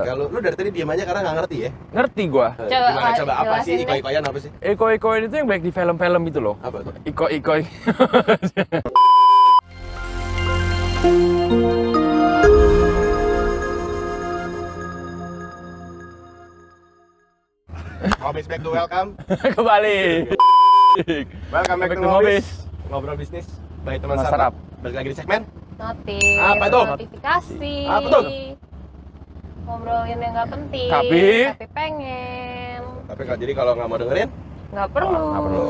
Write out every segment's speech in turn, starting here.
Kalau lu dari tadi diam aja karena nggak ngerti ya? Ngerti gua. Coba apa sih jelasin deh. iko-ikoyan apa sih? Iko-ikoin itu yang baik di film-film itu loh. Apa tuh? Iko-ikoi. Ngobis back to welcome. Kembali. Welcome back to Ngobis. Ngobrol bisnis by teman Teman startup. startup. Balik lagi di segmen. Notif, Apa tuh? notifikasi, Apa tuh? ngobrolin yang nggak penting, Tapi pengen, Tapi jadi kalau nggak mau dengerin, nggak perlu. nggak perlu.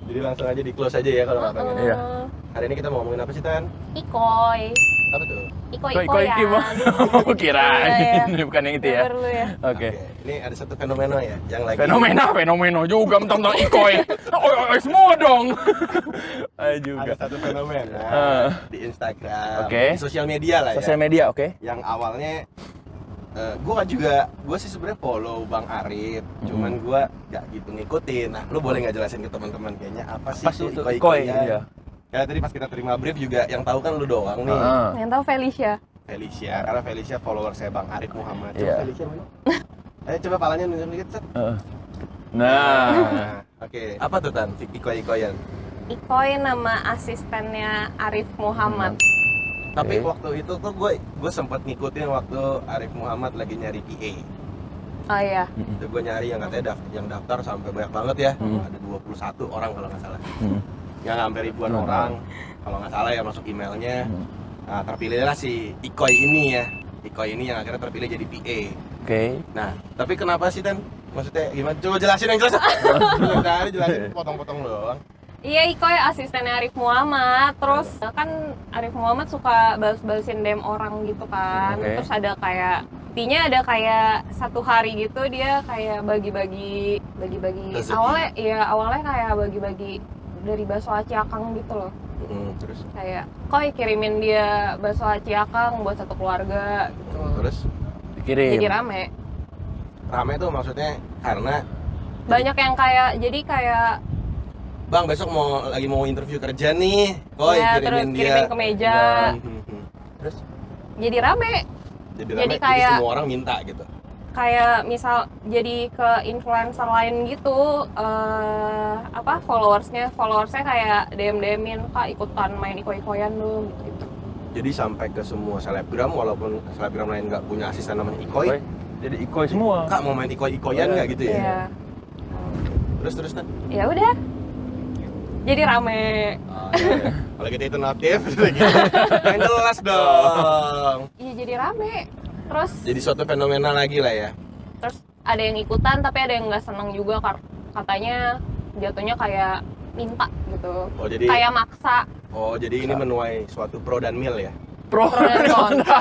jadi langsung aja di close aja ya kalau nggak pengen. Iya. Hari ini kita mau ngomongin apa sih Tan? Ikoy, Apa tuh? Iko-iki mah. Iya, Kirain. Bukan yang itu ya. Nggak perlu ya. Oke. Ini ada satu fenomena ya yang lagi. Fenomena juga tentang ikoi. Oi semua dong. Ayo juga. Ada satu fenomena di Instagram, Oke. di sosial media lah ya. Sosial media, oke. Yang awalnya gue sih sebenarnya follow Bang Arif, cuman gue gak gitu ngikutin. Nah, lu boleh nggak jelasin ke teman-teman kayaknya apa sih Pas itu iko-ikoyan? ikoi, iya. Ya tadi pas kita terima brief juga yang tahu kan lu doang nih. Yang tahu Felicia. Felicia, karena Felicia follower saya Bang Arif Muhammad. Coba Iya. Felicia mana? Ayo coba palanya nunjuk dikit, Set. Nah, Oke. Apa tuh Tan? Iko-ikoyan. Ikoy nama asistennya Arif Muhammad. Tapi Oke. waktu itu tuh gue sempat ngikutin waktu Arif Muhammad lagi nyari PA. Oh iya. Itu gue nyari yang katanya yang daftar sampai banyak banget ya. Hmm. Ada 21 orang kalau nggak salah. Hmm. Yang sampai ribuan Hmm. orang. Kalau nggak salah ya masuk emailnya. Hmm. Nah, terpilihlah si Ikoy ini ya. Ikoy ini yang akhirnya terpilih jadi PA. Oke. Nah, tapi kenapa sih Tan? Maksudnya gimana? Coba jelasin yang jelas. Jelasin potong-potong doang. Iya, Ikoy asistennya Arif Muhammad. Terus kan Arif Muhammad suka balas-balasin DM orang gitu kan. Oke. Terus ada kayak intinya ada kayak satu hari gitu dia kayak bagi-bagi Rezeki. awalnya kayak bagi-bagi dari bakso aci akang gitu loh. Terus Kayak Koy kirimin dia bakso aci akang buat satu keluarga gitu. terus Dikirim. Jadi rame. rame tuh maksudnya karena Banyak yang kayak jadi kayak Bang besok lagi mau interview kerja nih. ya, terus kirimin dia. kirimin ke meja. Terus Jadi rame. jadi Jadi rame, kayak- semua orang minta gitu. Kayak misal jadi ke influencer lain gitu followersnya kayak DM-in Kak ikutan main iko-ikoyan dong gitu. Jadi sampai ke semua selebgram walaupun selebgram lain nggak punya asisten namanya Ikoy. Ikoi. Jadi ikoi semua. Kak mau main ikoy-ikoyan nggak gitu ya? Iya. Terus Tan. Ya udah. Jadi rame. Iya. Kalau kita itu notif, yang jelas dong. Iya jadi rame. Terus Jadi suatu fenomena lagi lah ya. terus ada yang ikutan tapi ada yang nggak seneng juga katanya jatuhnya kayak minta gitu. Oh jadi, Kayak maksa. ini menuai suatu pro dan mil ya. Pro Pro dan kontra.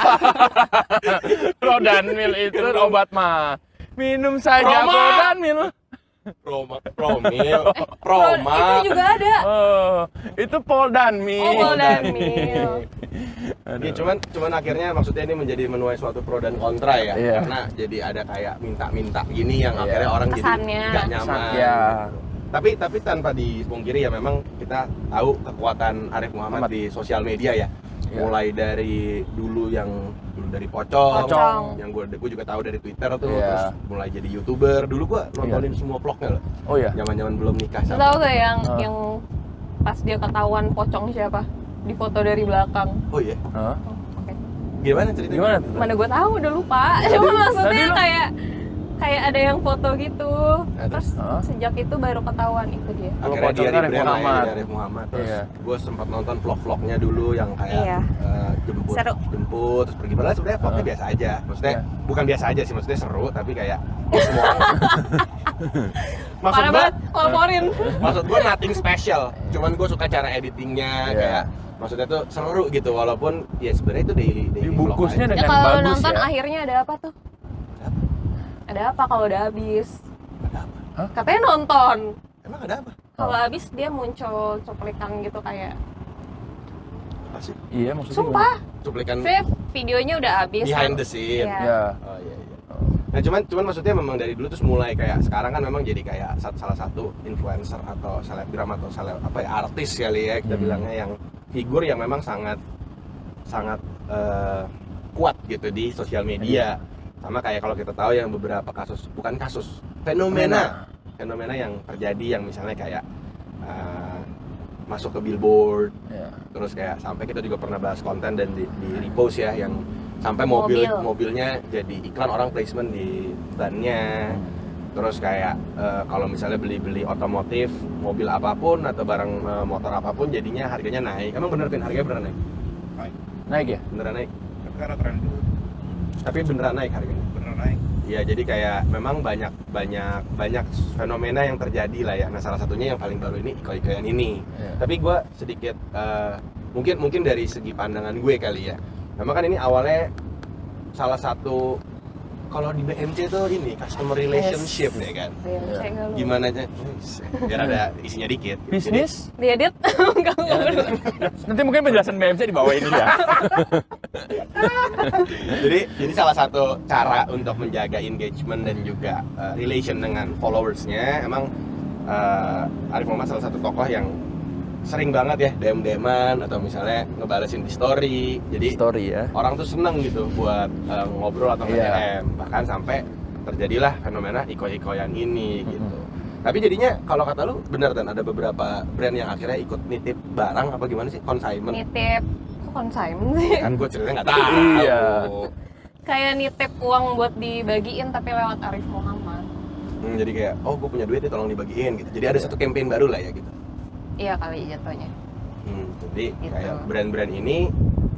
Pro dan mil itu obat mah. Minum saja Proma. Pro dan mil. Promil, Itu proma. juga ada. Oh, itu Pol dan mil. Oh, Pol dan mil. Ini cuman akhirnya maksudnya ini menjadi menuai suatu pro dan kontra ya. Iya. Karena jadi ada kayak minta-minta gini yang Iya. akhirnya orang Kesannya. jadi nggak nyaman. Iya. Tapi tanpa dipungkiri ya memang kita tahu kekuatan Arif Muhammad di sosial media ya. Iya. Mulai dari dulu dari Pocong, Pocong. yang gue juga tahu dari Twitter tuh, Iya. terus mulai jadi YouTuber. Dulu gue nontonin semua vlognya loh. Oh ya. Zaman-zaman belum nikah Lu sama. tahu gak Ah. yang pas dia ketahuan pocong siapa? Di foto dari belakang. Oh iya. Hah? Oke. Gimana ceritanya? Gimana tuh? Mana gue tahu udah lupa. Cuma maksudnya tadi lu- kayak ada yang foto gitu. Nah, Terus Hah? sejak itu baru ketahuan itu dia. Kalau Akhirnya dia Pocong kan rebrand lah ya, Muhammad. jadi Arif Muhammad. Terus Iya. gue sempat nonton vlog-vlognya dulu yang kayak Iya. jemput Seru. terus pergi. Padahal sebenarnya vlognya biasa aja. Maksudnya Iya. bukan biasa aja sih, maksudnya seru tapi kayak semua orang. Parah banget, laporin. Maksud gue nothing special. Cuman gue suka cara editingnya Iya. kayak maksudnya tuh seru gitu walaupun ya sebenarnya itu daily vlog Dibungkusnya aja. Ya dengan kalau bagus nonton ya. akhirnya ada apa tuh? Ada apa kalau udah habis? Ada apa? Katanya nonton. Emang ada apa? Kalau habis dia muncul cuplikan gitu kayak. Apa sih? Iya maksudnya. Sumpah, Cuplikan saya videonya udah habis. behind the scene. Iya. Iya. Oh iya iya. Nah cuman maksudnya memang dari dulu terus mulai kayak sekarang kan memang jadi kayak salah satu influencer atau selebgram atau artis kali ya kita bilangnya yang figur yang memang sangat kuat gitu di sosial media. Sama kayak kalau kita tahu yang beberapa kasus, bukan kasus, fenomena yang terjadi, yang misalnya kayak masuk ke billboard, terus kayak sampai kita juga pernah bahas konten dan di repost ya, yang sampai mobilnya jadi iklan, orang placement di bannya. Terus kayak kalau misalnya beli otomotif, mobil apapun atau barang motor apapun, jadinya harganya naik. Emang bener Pin, harganya beneran naik? Naik ya? Beneran naik? Karena tren dulu Tapi beneran naik harganya? beneran naik. Iya, jadi kayak memang banyak fenomena yang terjadi lah ya. Nah, salah satunya yang paling baru ini iko-ikoyan ini. Tapi gue sedikit mungkin dari segi pandangan gue kali ya. Memang kan ini awalnya salah satu, kalau di BMC tuh ini customer relationship ya kan. Gimana aja? Biar ada isinya dikit. Bisnis? Diedit? Enggak. Nanti mungkin penjelasan BMC di bawah ini ya. Jadi salah satu cara untuk menjaga engagement dan juga relation dengan followersnya, emang Arif Muhammad salah satu tokoh yang sering banget ya DM-an atau misalnya ngebalesin di story. Jadi ya. orang tuh seneng gitu buat ngobrol atau nge-DM. Bahkan sampai terjadilah fenomena iko-ikoyan ini gitu. Tapi jadinya kalau kata lu bener, dan ada beberapa brand yang akhirnya ikut nitip barang apa gimana sih, consignment. Nitip, kok consignment sih? Kan gue ceritanya nggak tahu. Iya. Kayak nitip uang buat dibagiin tapi lewat Arif Muhammad. Jadi kayak, oh gue punya duit nih, tolong dibagiin gitu. Jadi ada satu campaign baru lah ya gitu. Iya kali jatuhnya. Jadi Gitu. kayak brand-brand ini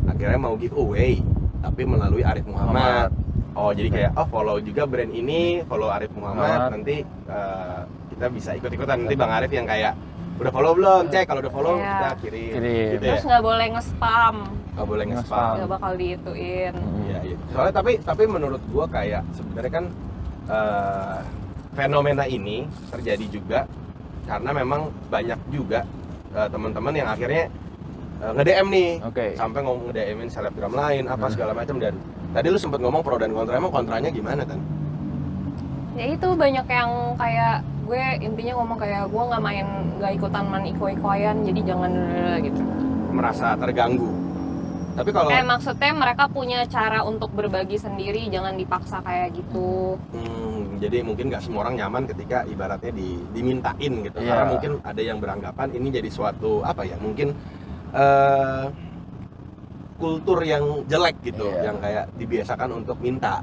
akhirnya mau giveaway tapi melalui Arif Muhammad. Oh, jadi kayak follow juga brand ini, follow Arif Muhammad. Nanti kita bisa ikut-ikutan. Nanti Bang Arif yang kayak udah follow belum? Cek, kalau udah follow kita kirim. Gitu Terus ya. nggak boleh nge-spam. Nggak boleh nge-spam. Nggak bakal diituin. Iya. Soalnya tapi menurut gua kayak sebenarnya kan fenomena ini terjadi juga karena memang banyak juga teman-teman yang akhirnya nge-DM nih, sampai ngomong nge-DM-in selebgram lain apa segala macam. Dan tadi lu sempat ngomong pro dan kontra, emang kontranya gimana kan? Ya itu banyak yang kayak gue intinya ngomong kayak gue nggak ikutan main iko-ikoyan, jadi jangan gitu. Merasa terganggu. Tapi kalau maksudnya mereka punya cara untuk berbagi sendiri, jangan dipaksa kayak gitu. Jadi mungkin nggak semua orang nyaman ketika ibaratnya dimintain gitu. Karena mungkin ada yang beranggapan ini jadi suatu apa ya, mungkin kultur yang jelek gitu, yang kayak dibiasakan untuk minta.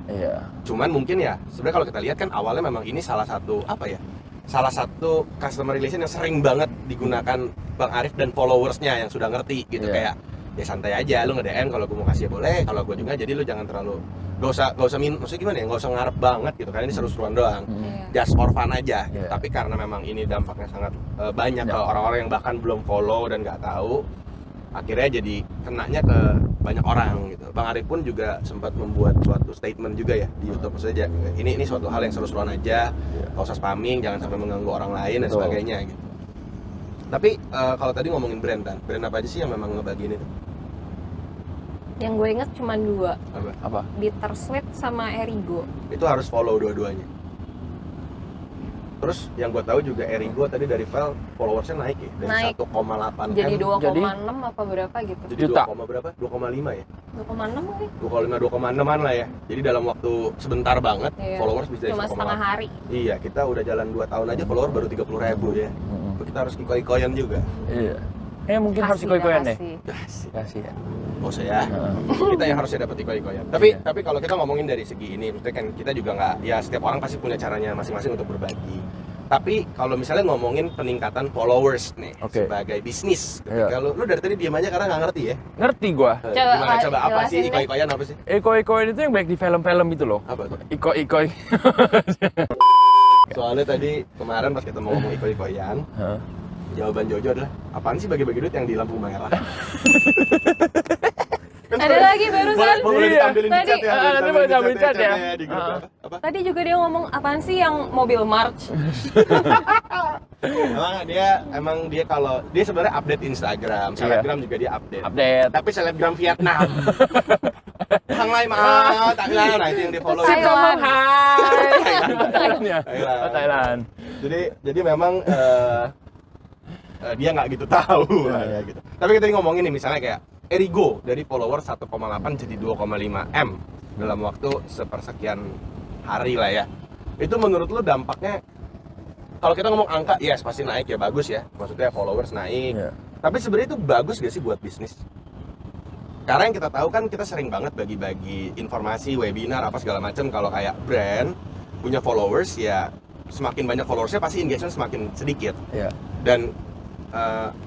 Cuman mungkin ya sebenarnya kalau kita lihat kan awalnya memang ini salah satu customer relation yang sering banget digunakan Bang Arif dan followersnya yang sudah ngerti gitu. Kayak ya santai aja, lu nge-DM kalau gue mau kasih ya boleh, kalau gue juga, jadi lu jangan terlalu gak usah maksudnya gimana ya, gak usah ngarep banget gitu, karena ini seru-seruan doang, just for fun aja gitu. Tapi karena memang ini dampaknya sangat banyak ke orang-orang yang bahkan belum follow dan nggak tahu, akhirnya jadi kenanya ke banyak orang gitu. Bang Arif pun juga sempat membuat suatu statement juga ya di YouTube, maksudnya ini suatu hal yang seru-seruan aja, gak usah spamming, jangan sampai mengganggu orang lain dan sebagainya gitu. Tapi kalau tadi ngomongin brand apa aja sih yang memang ngebagiin itu? Yang gue inget cuma 2. Apa? Bittersweet sama Erigo. Itu harus follow dua-duanya. Terus yang gue tahu juga Erigo tadi dari followersnya naik ya, dari 1,8 jadi M 2,6 apa berapa gitu. jadi Juta. 2, berapa? 2,5 ya? 2,6 kali. 2,6an lah ya. Jadi dalam waktu sebentar banget followers bisa cuma setengah hari. Iya, kita udah jalan 2 tahun aja follower baru 30.000 ya. Kita harus iko-ikoyan juga. Iya. Mungkin harus iko-ikoyan deh. Kasih ya. Gak usah ya. Kita yang harusnya dapat iko-ikoyan. Tapi kalau kita ngomongin dari segi ini, maksudnya kan kita juga nggak, ya setiap orang pasti punya caranya masing-masing untuk berbagi. Tapi kalau misalnya ngomongin peningkatan followers nih sebagai bisnis, ketika lu dari tadi diam aja karena nggak ngerti ya? Ngerti gua. Coba apa sih iko-ikoyan, apa sih? Iko-ikoyan itu yang baik di film-film itu loh. Apa tuh? Iko-iko. Soalnya tadi kemarin pas kita mau ngomong iko-ikoyan, jawaban Jojo adalah, apaan sih bagi-bagi duit yang di lampu merah? Ada lagi barusan. Boleh ditampilin di chat ya. Nanti boleh tampilin chat ya. Di grup apa? Tadi juga dia ngomong apaan sih yang mobil March? Emang dia kalau dia sebenarnya update Instagram, selebgram juga dia update. Tapi selebgram Vietnam. Hang Lai Mao, Thailand, nah itu yang di follow. Thailand. Jadi memang dia nggak gitu tahu ya gitu. Tapi kita ngomongin nih misalnya kayak Erigo dari follower 1,8 jadi 2,5 M dalam waktu sepersekian hari lah ya. Itu menurut lu dampaknya, kalau kita ngomong angka, yes pasti naik ya, bagus ya, maksudnya followers naik. Tapi sebenarnya itu bagus gak sih buat bisnis? Karena yang kita tahu kan kita sering banget bagi-bagi informasi, webinar apa segala macam. Kalau kayak brand punya followers ya, semakin banyak followersnya pasti engagement semakin sedikit. Dan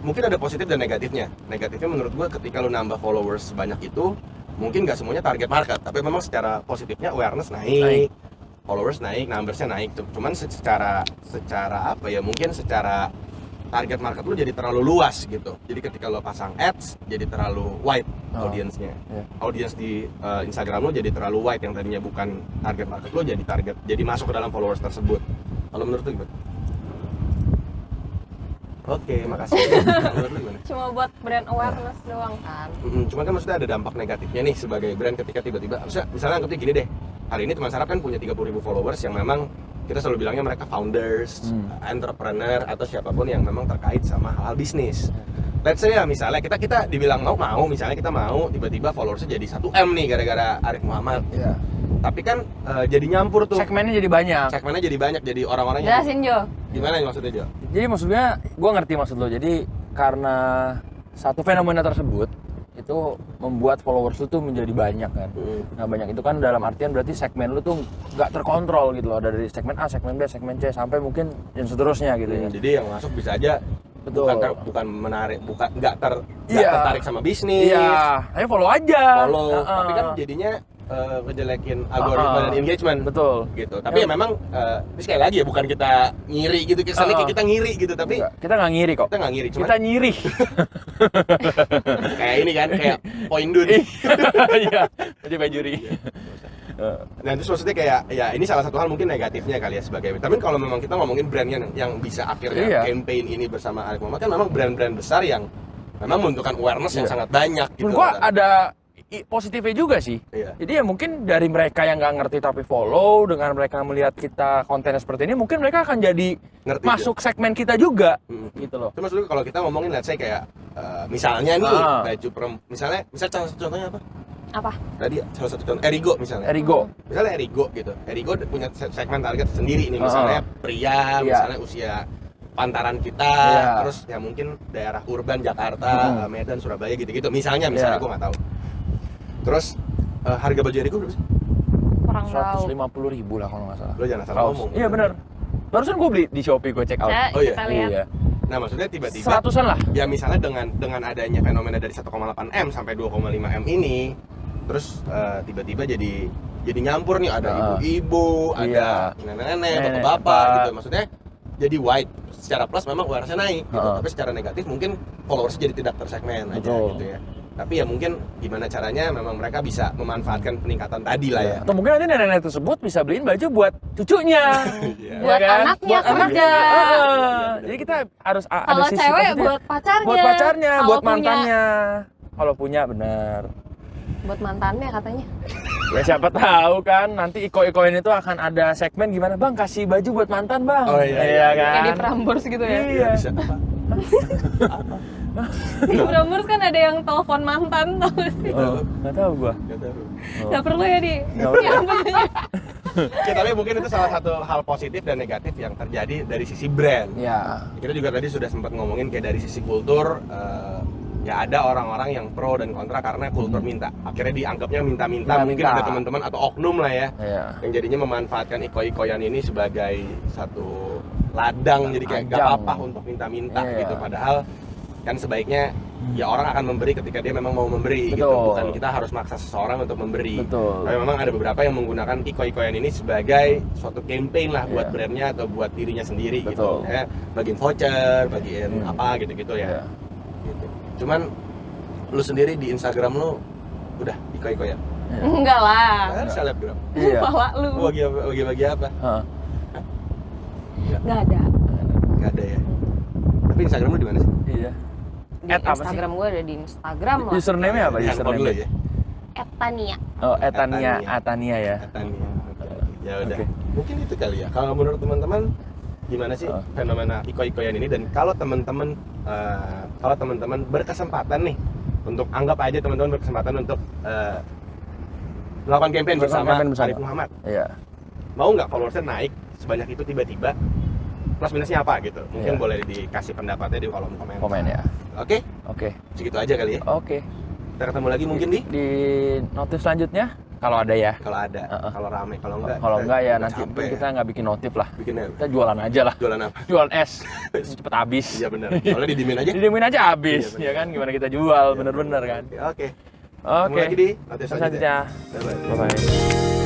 mungkin ada positif dan negatifnya. Negatifnya menurut gue ketika lu nambah followers sebanyak itu, mungkin nggak semuanya target market, tapi memang secara positifnya awareness naik. Followers naik, numbersnya naik. Cuman secara apa ya, mungkin secara target market lu jadi terlalu luas gitu. Jadi ketika lo pasang ads jadi terlalu wide audiensnya. Audience di Instagram lu jadi terlalu wide, yang tadinya bukan target market lu jadi masuk ke dalam followers tersebut. Kalau menurut lu gimana? Oke, makasih. Menurut lu gimana? Cuma buat brand awareness doang kan. Cuma kan maksudnya ada dampak negatifnya nih sebagai brand ketika tiba-tiba, misalnya anggapnya gini deh, hari ini Teman Sarap kan punya 30.000 followers yang memang kita selalu bilangnya mereka founders, entrepreneur atau siapapun yang memang terkait sama hal bisnis. Let's say ya misalnya kita dibilang mau misalnya kita mau tiba-tiba followersnya jadi 1M nih gara-gara Arif Muhammad. Tapi kan jadi nyampur tuh. Segmennya jadi banyak. Jadi orang-orang yang Jelasin Jo. gimana maksudnya Jo? Jadi maksudnya, gue ngerti maksud lo. Jadi karena satu fenomena tersebut itu membuat followers lu tuh menjadi banyak kan. Nah banyak itu kan dalam artian berarti segmen lu tuh nggak terkontrol gitu loh, dari segmen A, segmen B, segmen C sampai mungkin yang seterusnya gitu ya. Jadi yang masuk bisa aja bukan menarik, nggak Iya. tertarik sama bisnis. Iya, ayo follow aja. Tapi kan jadinya ngejelekin algoritma dan engagement. Betul. Gitu. Tapi ya memang ini sekali lagi ya, bukan kita ngiri gitu, kesannya kayak kita ngiri gitu, tapi Enggak, kita nggak ngiri kok. kita nggak ngiri, cuma Kita nyiri. kayak ini kan, kayak point dun. Iya, jadi bajuri. Nah terus maksudnya kayak ya ini salah satu hal mungkin negatifnya kali ya sebagai. Tapi kalau memang kita ngomongin brandnya yang bisa akhirnya campaign ini bersama Arif Muhammad, kan memang brand-brand besar yang memang membutuhkan awareness yang sangat banyak gitu. Menurut gua ada positifnya juga sih. Jadi ya mungkin dari mereka yang nggak ngerti tapi follow, dengan mereka melihat kita kontennya seperti ini, mungkin mereka akan jadi ngerti masuk segmen kita juga, gitu loh. Terus maksudnya kalau kita ngomongin let's say kayak misalnya nih baju misalnya contohnya apa? Apa? Tadi salah satu contoh Erigo misalnya. Misalnya Erigo gitu. Erigo punya segmen target sendiri nih, misalnya pria, misalnya usia pantaran kita, terus ya mungkin daerah urban Jakarta, Medan, Surabaya gitu-gitu. Misalnya gue nggak tahu. Terus harga baju Erigo berapa sih? Kurang tahu. 150.000 lah kalau nggak salah. Lo jangan salah ngomong. Iya benar. Barusan gue beli di Shopee, gue check out. Oh iya. Kita lihat. Iya. Nah maksudnya tiba-tiba 100-an lah. ya misalnya dengan adanya fenomena dari 1,8 M sampai 2,5 M ini, terus tiba-tiba jadi nyampur nih, ada ibu-ibu, ada nenek-nenek, bapak-bapak gitu. Maksudnya jadi wide. Secara plus memang awareness-nya naik gitu. Tapi secara negatif mungkin followers jadi tidak tersegmen aja gitu ya. Tapi ya mungkin gimana caranya memang mereka bisa memanfaatkan peningkatan tadi lah ya. Atau mungkin nanti nenek-nenek tersebut bisa beliin baju buat cucunya. Buat anaknya kerja. Jadi kita harus ada Kalau sisi cewek positif. buat pacarnya. Buat pacarnya, Kalau buat punya. mantannya. Kalau punya benar. Buat mantannya katanya. Ya siapa tahu kan nanti iko-ikoin itu akan ada segmen gimana, Bang, kasih baju buat mantan, Bang. Oh iya, kan. Kayak di Prambors gitu ya. Iya. Bisa Di Prambors kan ada yang telepon mantan, tau gak sih? Oh, nggak tahu gua. Gak perlu ya di. Nggak perlu. Oke, tapi mungkin itu salah satu hal positif dan negatif yang terjadi dari sisi brand. Ya. Kita juga tadi sudah sempat ngomongin kayak dari sisi kultur, ya ada orang-orang yang pro dan kontra karena kultur minta. Akhirnya dianggapnya minta-minta. Mungkin ada teman-teman atau oknum lah ya, yang jadinya memanfaatkan iko-ikoyan ini sebagai satu ladang, jadi kayak gak apa-apa untuk minta-minta gitu. Padahal kan sebaiknya ya orang akan memberi ketika dia memang mau memberi gitu. Bukan kita harus maksa seseorang untuk memberi. Tapi memang ada beberapa yang menggunakan iko-ikoyan ini sebagai suatu campaign lah buat brandnya atau buat dirinya sendiri gitu. Ya, bagiin voucher, bagiin apa gitu-gitu ya. Gitu. Cuman lu sendiri di Instagram lu udah iko-ikoyan? Enggak lah. Kan selebgram. Kepala lu. Bagi apa? Nggak ada. Gak ada ya. Tapi Instagram lu di mana sih? Iya. Di Instagram gue ada di Instagram lah. Username-nya apa? Handphone dulu ya. @tania. Oh, Etania ya. Tania. Ya udah. Mungkin itu kali ya. Kalau menurut teman-teman gimana sih fenomena iko-ikoyan ini, dan kalau teman-teman berkesempatan nih untuk anggap aja teman-teman berkesempatan untuk melakukan campaign bersama Arif Muhammad. Iya. Mau nggak followersnya naik sebanyak itu tiba-tiba? Plus minusnya apa gitu? Mungkin Iya. boleh dikasih pendapatnya di kolom komen. Komen ya. Oke, Oke. segitu aja kali ya. Oke. Kita ketemu lagi mungkin Di notif selanjutnya kalau ada ya. kalau ada, kalau rame, kalau enggak. Kalau kita enggak ya udah nanti capek. kita nggak bikin notif lah. Bikinnya Kita jualan aja lah. jualan apa? Jualan es. Cepet habis. Iya benar. Soalnya didiemin aja. Didiemin aja habis, Iya, bener. ya kan? Gimana kita jual, Iya, bener-bener kan? Oke. Ketemu Oke. lagi di notif selanjutnya. Selanjutnya. Bye-bye. Bye-bye.